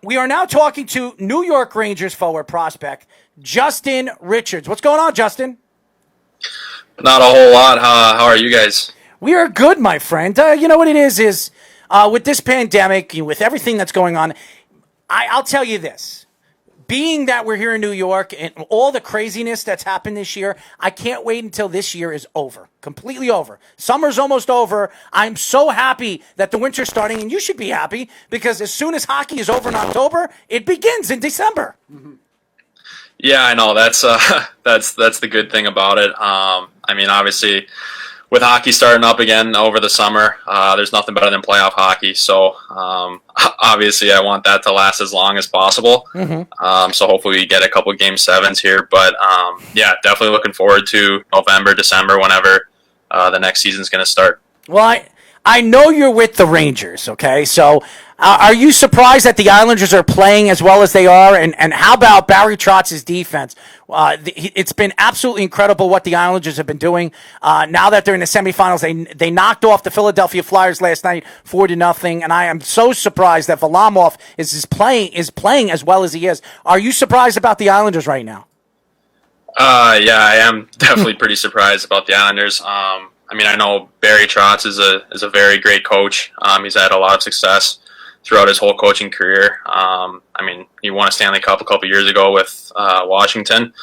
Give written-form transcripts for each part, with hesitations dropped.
We are now talking to New York Rangers forward prospect Justin Richards. What's going on, Justin? Not a whole lot. How are you guys? We are good, my friend. You know what it is with this pandemic, with everything that's going on, I'll tell you this. Being that we're here in New York and all the craziness that's happened this year, I can't wait until this year is over. Completely over. Summer's almost over. I'm so happy that the winter's starting, and you should be happy because as soon as hockey is over in October, it begins in December. Mm-hmm. Yeah, I know. That's the good thing about it. I mean, obviously, with hockey starting up again over the summer, there's nothing better than playoff hockey. So obviously, I want that to last as long as possible. Mm-hmm. So hopefully, we get a couple Game 7s here. But yeah, definitely looking forward to November, December, whenever the next season's going to start. Well, I know you're with the Rangers, okay? So are you surprised that the Islanders are playing as well as they are? And how about Barry Trotz's defense? It's been absolutely incredible what the Islanders have been doing. Now that they're in the semifinals, they knocked off the Philadelphia Flyers last night 4-0, and I am so surprised that Varlamov is playing as well as he is. Are you surprised about the Islanders right now? Yeah, I am definitely pretty surprised about the Islanders. I mean, I know Barry Trotz is a very great coach. He's had a lot of success throughout his whole coaching career. I mean, he won a Stanley Cup a couple years ago with Washington.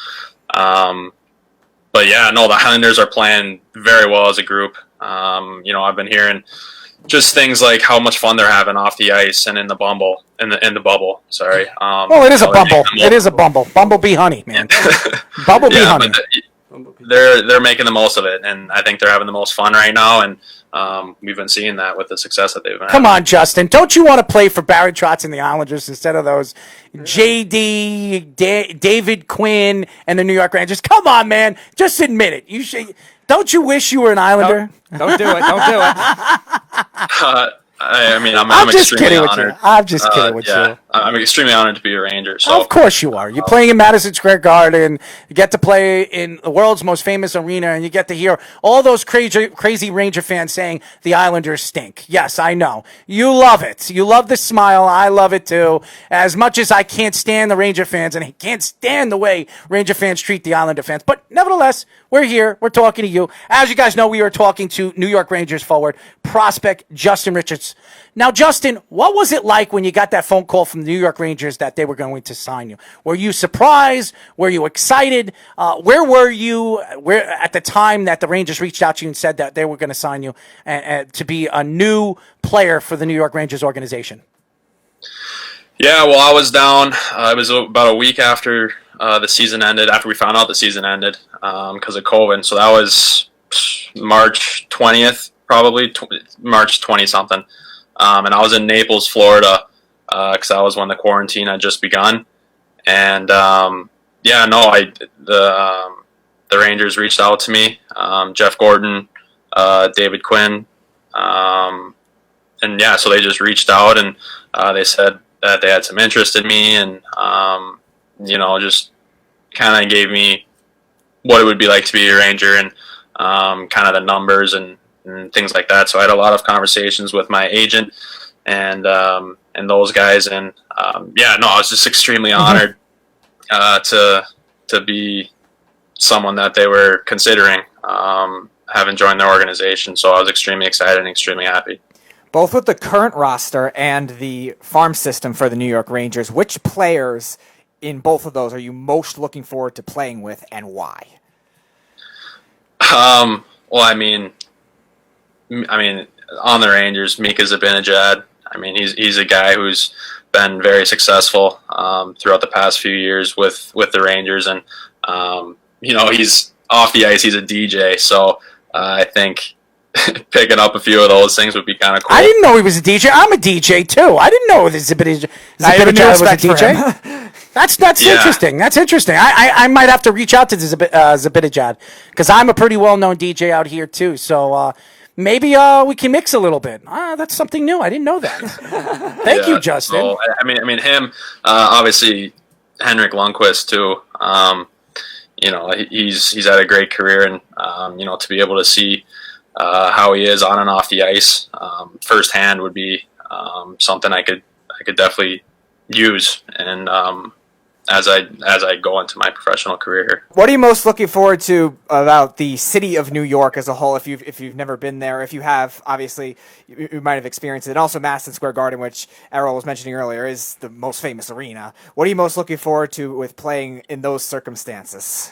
But yeah, no, the Islanders are playing very well as a group. You know, I've been hearing just things like how much fun they're having off the ice and in the bubble. Sorry. Well, it is a bumble. It is a bumble. Bumblebee honey, man. Bumblebee honey. They're making the most of it, and I think they're having the most fun right now, and we've been seeing that with the success that they've been having. Come on, Justin. Don't you want to play for Barry Trotz and the Islanders instead of those JD, David Quinn, and the New York Rangers? Come on, man. Just admit it. You should. Don't you wish you were an Islander? Don't do it. Don't do it. I mean, I'm just kidding honored. with you. I'm just kidding with you. I'm extremely honored to be a Ranger. So. Of course you are. You're playing in Madison Square Garden. You get to play in the world's most famous arena, and you get to hear all those crazy Ranger fans saying the Islanders stink. Yes, I know. You love it. You love the smile. I love it too. As much as I can't stand the Ranger fans, and I can't stand the way Ranger fans treat the Islander fans. But nevertheless, we're here. We're talking to you. As you guys know, we are talking to New York Rangers forward prospect Justin Richards. Now, Justin, what was it like when you got that phone call from the New York Rangers that they were going to sign you? Were you surprised? Were you excited? Where were you at the time that the Rangers reached out to you and said that they were going to sign you to be a new player for the New York Rangers organization? Yeah, well, I was down. It was about a week after the season ended, after we found out the season ended because of COVID. So that was March 20th, probably March 20-something. And I was in Naples, Florida, because that was when the quarantine had just begun. And yeah, no, the Rangers reached out to me, Jeff Gordon, David Quinn, and yeah, so they just reached out and they said that they had some interest in me, and you know, just kind of gave me what it would be like to be a Ranger and kind of the numbers and things like that. So I had a lot of conversations with my agent and those guys, and yeah, no, I was just extremely honored to be someone that they were considering having joined their organization. So I was extremely excited and extremely happy. Both with the current roster and the farm system for the New York Rangers, which players in both of those are you most looking forward to playing with, and why? Well, I mean, on the Rangers, Mika Zibanejad. I mean, he's a guy who's been very successful throughout the past few years with the Rangers, and you know, he's off the ice. He's a DJ, so I think picking up a few of those things would be kind of cool. I didn't know he was a DJ. I'm a DJ too. I didn't know Zibanejad was a DJ. That's yeah. Interesting. That's interesting. I might have to reach out to Zibanejad because I'm a pretty well-known DJ out here too. So maybe we can mix a little bit. That's something new. I didn't know that. Thank you, Justin. So, I mean him. Obviously, Henrik Lundqvist too. You know, he's had a great career, and you know, to be able to see how he is on and off the ice firsthand would be something I could definitely use and as I go into my professional career. What are you most looking forward to about the city of New York as a whole? If you've never been there, if you have, obviously you might have experienced it. And also Madison Square Garden, which Errol was mentioning earlier, is the most famous arena. What are you most looking forward to with playing in those circumstances?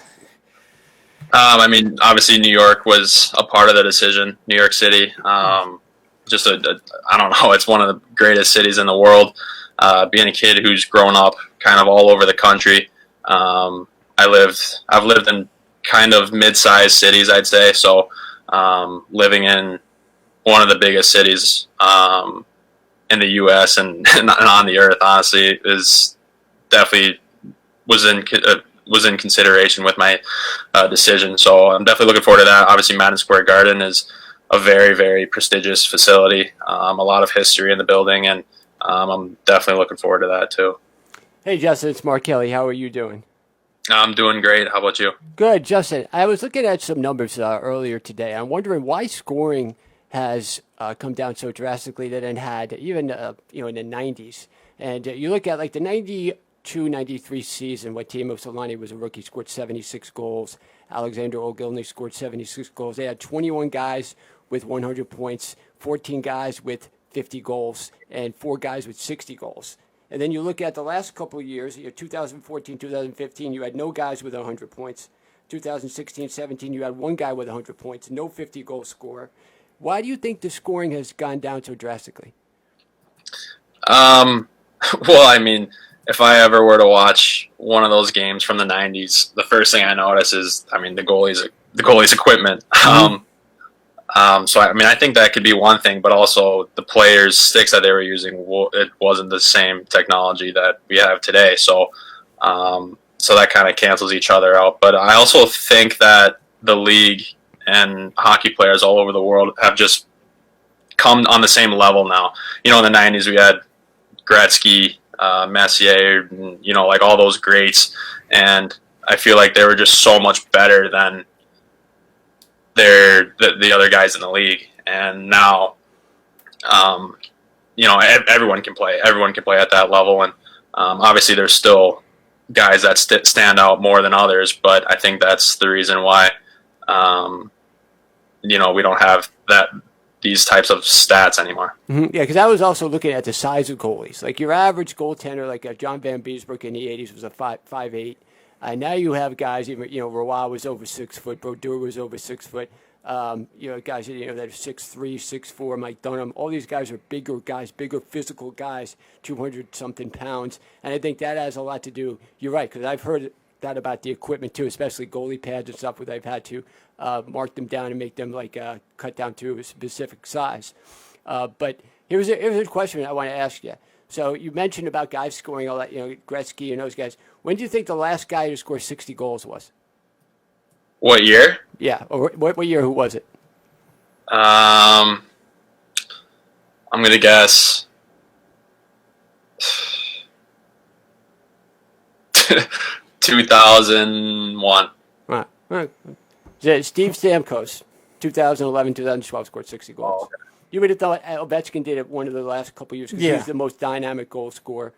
I mean, obviously New York was a part of the decision. New York City, just I don't know, it's one of the greatest cities in the world. Being a kid who's grown up kind of all over the country, I've lived in kind of mid-sized cities, I'd say. So living in one of the biggest cities in the U.S. and on the earth, honestly, is definitely was in consideration with my decision. So I'm definitely looking forward to that. Obviously, Madison Square Garden is a very, very prestigious facility. A lot of history in the building, and I'm definitely looking forward to that too. Hey, Justin, it's Mark Kelly. How are you doing? I'm doing great. How about you? Good, Justin. I was looking at some numbers earlier today. I'm wondering why scoring has come down so drastically that it had even in the 90s. And you look at like the 92-93 season, when Timo Solani was a rookie, scored 76 goals. Alexander Ogilvy scored 76 goals. They had 21 guys with 100 points, 14 guys with 50 goals, and 4 guys with 60 goals. And then you look at the last couple of years, 2014, 2015, you had no guys with 100 points. 2016, 17, you had 1 guy with 100 points, no 50-goal scorer. Why do you think the scoring has gone down so drastically? Well, I mean, if I ever were to watch one of those games from the 90s, the first thing I notice is, I mean, the goalie's equipment. So, I mean, I think that could be one thing, but also the players' sticks that they were using, it wasn't the same technology that we have today. So, so that kind of cancels each other out. But I also think that the league and hockey players all over the world have just come on the same level now. In the 90s, we had Gretzky, Messier, like all those greats. And I feel like they were just so much better than the other guys in the league, and now, everyone can play. Everyone can play at that level, and obviously there's still guys that stand out more than others. But I think that's the reason why, we don't have these types of stats anymore. Mm-hmm. Yeah, because I was also looking at the size of goalies. Like your average goaltender, like John Van Beesbrook in the '80s was a 5'8". Now you have guys, even Roy was over 6 foot, Brodeur was over 6 foot. Guys that are 6'3", 6'4", Mike Dunham. All these guys are bigger guys, bigger physical guys, 200-something pounds. And I think that has a lot to do. You're right, because I've heard that about the equipment too, especially goalie pads and stuff where they've had to mark them down and make them cut down to a specific size. But here's a question I want to ask you. So you mentioned about guys scoring all that, Gretzky and those guys. When do you think the last guy to score 60 goals was? What year? Yeah, or what year? Who was it? I'm gonna guess 2001. Right. Steve Stamkos, 2011, 2012 scored 60 goals. Oh, okay. You would have thought Ovechkin did it one of the last couple of years because he's the most dynamic goal scorer.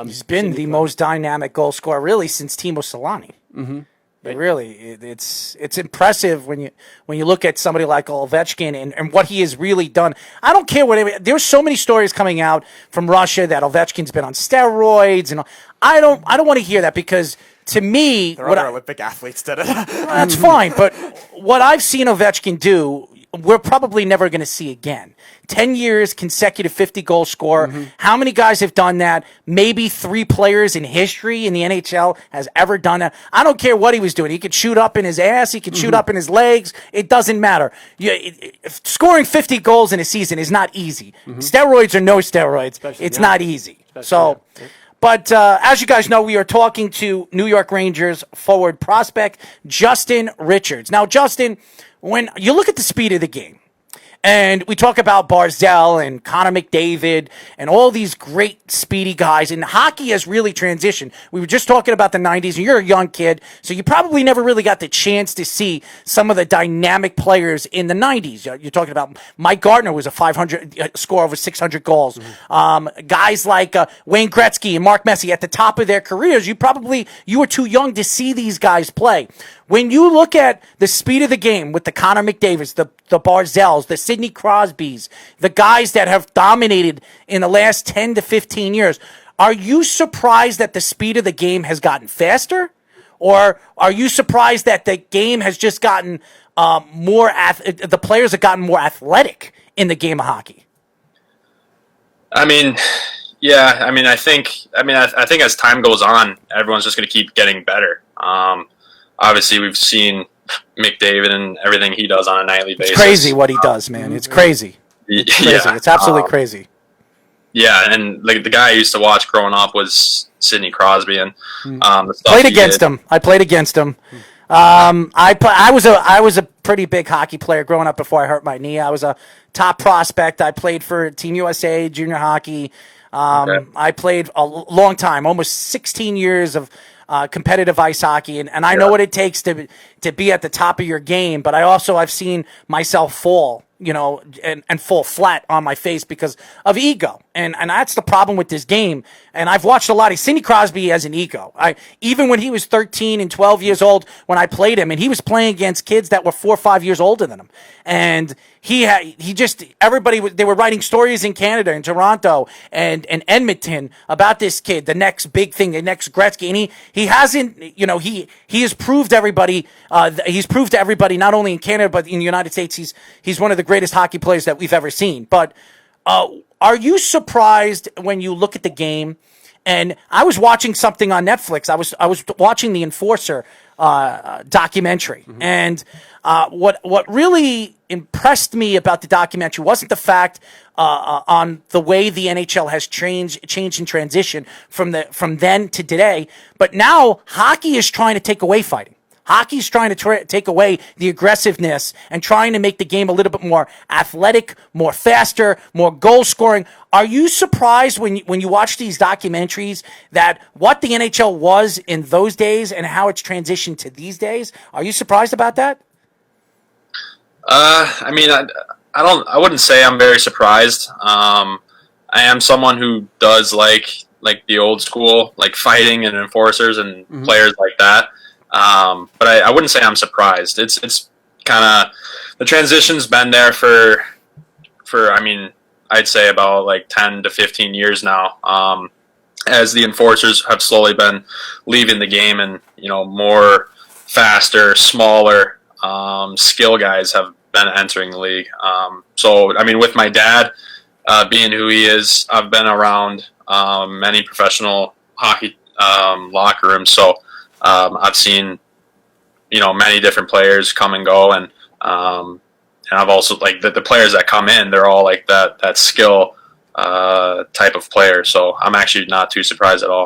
He's been the most dynamic goal scorer really since Timo Solani. Mm-hmm. It's impressive when you look at somebody like Ovechkin and what he has really done. I don't care there's so many stories coming out from Russia that Ovechkin's been on steroids, and I don't want to hear that, because to me, Olympic athletes did it. that's fine. But what I've seen Ovechkin do, we're probably never going to see again. 10 years, consecutive 50-goal scorer. Mm-hmm. How many guys have done that? Maybe 3 players in history in the NHL has ever done that. I don't care what he was doing. He could shoot up in his ass. He could shoot up in his legs. It doesn't matter. Scoring 50 goals in a season is not easy. Mm-hmm. Steroids or no steroids, it's not easy. But as you guys know, we are talking to New York Rangers forward prospect Justin Richards. Now, Justin, when you look at the speed of the game, And we talk about Barzell and Connor McDavid and all these great speedy guys. And hockey has really transitioned. We were just talking about the 90s, and you're a young kid, so you probably never really got the chance to see some of the dynamic players in the 90s. You're talking about Mike Gardner was a 500 score over 600 goals. Guys like Wayne Gretzky and Mark Messier at the top of their careers, you were too young to see these guys play. When you look at the speed of the game with the Connor McDavids, the Barzells, the Sidney Crosbys, the guys that have dominated in the last 10 to 15 years, are you surprised that the speed of the game has gotten faster? Or are you surprised that the game has just gotten the players have gotten more athletic in the game of hockey? I mean, yeah. I think as time goes on, everyone's just going to keep getting better. Obviously, we've seen McDavid and everything he does on a nightly basis. It's crazy what he does, man. It's crazy. It's crazy. Yeah. It's absolutely crazy. Yeah, and like the guy I used to watch growing up was Sidney Crosby, and the stuff Played he against did. him. I played against him. I was a pretty big hockey player growing up before I hurt my knee. I was a top prospect. I played for Team USA junior hockey. Okay. I played a long time, almost 16 years of competitive ice hockey, and I know what it takes to be at the top of your game. But I've seen myself fall, and fall flat on my face because of ego, and that's the problem with this game. And I've watched a lot of Sidney Crosby as an ego. Even when he was 13 and 12 years old, when I played him, and he was playing against kids that were 4 or 5 years older than him, and they were writing stories in Canada, in Toronto, and Edmonton about this kid, the next big thing, the next Gretzky, and he hasn't, he has proved everybody, he's proved to everybody, not only in Canada but in the United States, he's one of the greatest hockey players that we've ever seen. But are you surprised when you look at the game? And I was watching something on Netflix. I was watching the Enforcer documentary, and what really impressed me about the documentary wasn't the fact on the way the NHL has changed and transitioned from then to today, but now hockey is trying to take away fighting. Hockey's trying to take away the aggressiveness and trying to make the game a little bit more athletic, more faster, more goal scoring. Are you surprised when you watch these documentaries that what the NHL was in those days and how it's transitioned to these days? Are you surprised about that? I wouldn't say I'm very surprised. I am someone who does like the old school, like fighting and enforcers and players like that. But I wouldn't say I'm surprised. It's kind of, the transition's been there for I'd say about like 10 to 15 years now. As the enforcers have slowly been leaving the game, and more faster, smaller skill guys have been entering the league. With my dad being who he is, I've been around many professional hockey locker rooms, so I've seen, many different players come and go, and I've also, like, the players that come in, they're all like that skill type of player. So I'm actually not too surprised at all.